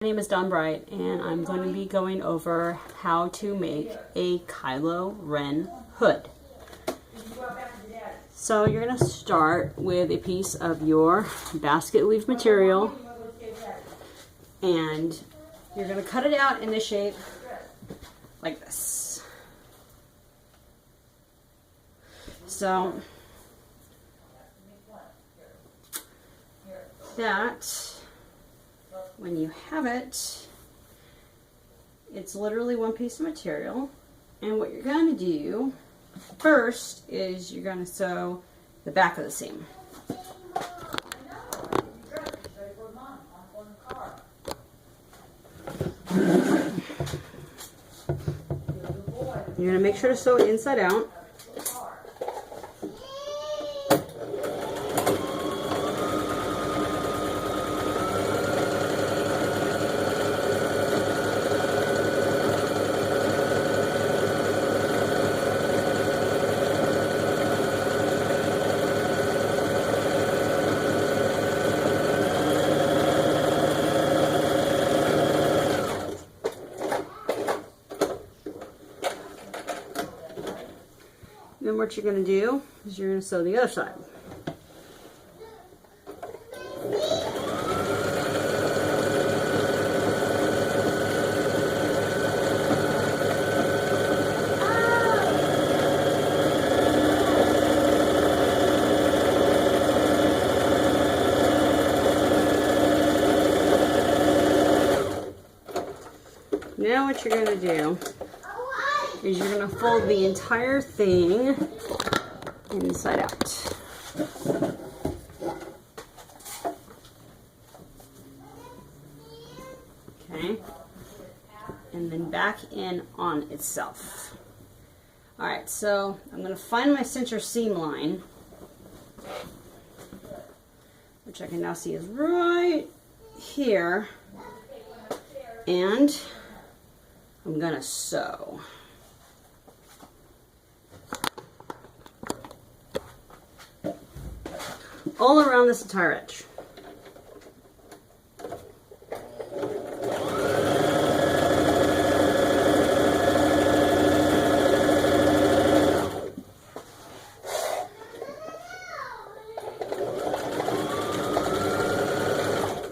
My name is Dawn Bright, and I'm going to be going over how to make a Kylo Ren hood. So you're going to start with a piece of your basket weave material, and you're going to cut it out in the shape like this. So that, when you have it, it's literally one piece of material, and what you're going to do first is you're going to sew the back of the seam. You're going to make sure to sew it inside out. Then what you're going to do is you're going to sew the other side. Now what you're going to do is you're going to fold the entire thing inside out. Okay, and then back in on itself. Alright, so I'm going to find my center seam line, which I can now see is right here, and I'm going to sew. All around this entire edge.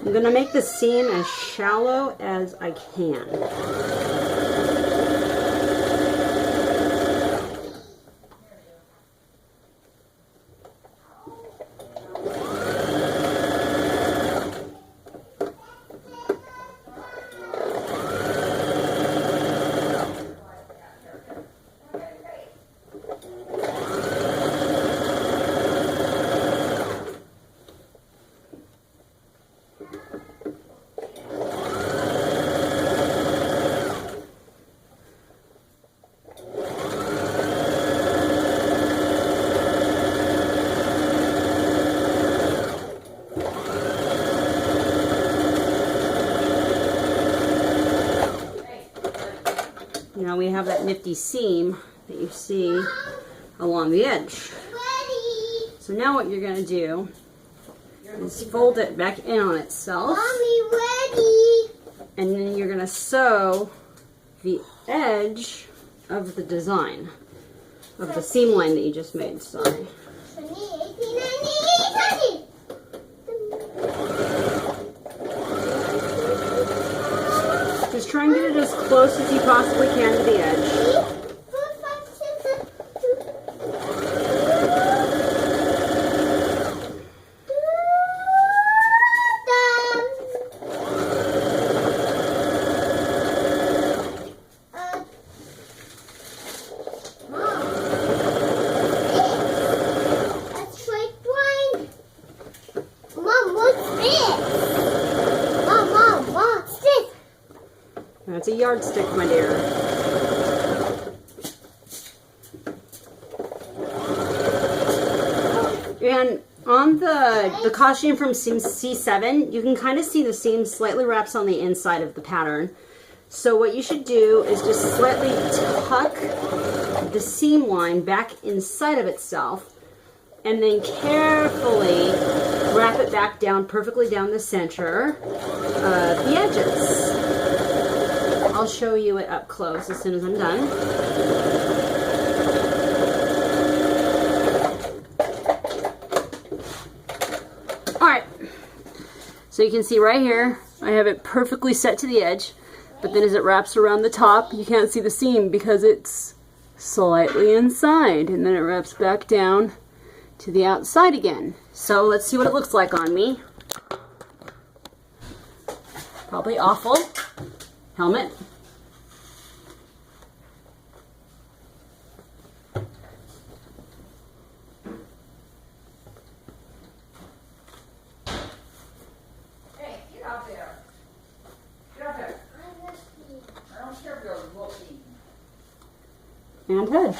I'm going to make the seam as shallow as I can. Now we have that nifty seam that you see along the edge. So now what you're going to do is fold it back in on itself. Mommy, ready. And then you're going to sew the edge of the design, of the seam line that you just made. Sorry. Just try and get it as close as you possibly can to the edge. That's a yardstick, my dear. And on the costume from C7, you can kind of see the seam slightly wraps on the inside of the pattern. So what you should do is just slightly tuck the seam line back inside of itself, and then carefully wrap it back down perfectly down the center of the edges. I'll show you it up close as soon as I'm done. Alright, so you can see right here, I have it perfectly set to the edge, but then as it wraps around the top, you can't see the seam because it's slightly inside, and then it wraps back down to the outside again. So let's see what it looks like on me. Probably awful. Helmet. Hey, get out there. Get out there. I don't care if you're looking. And head.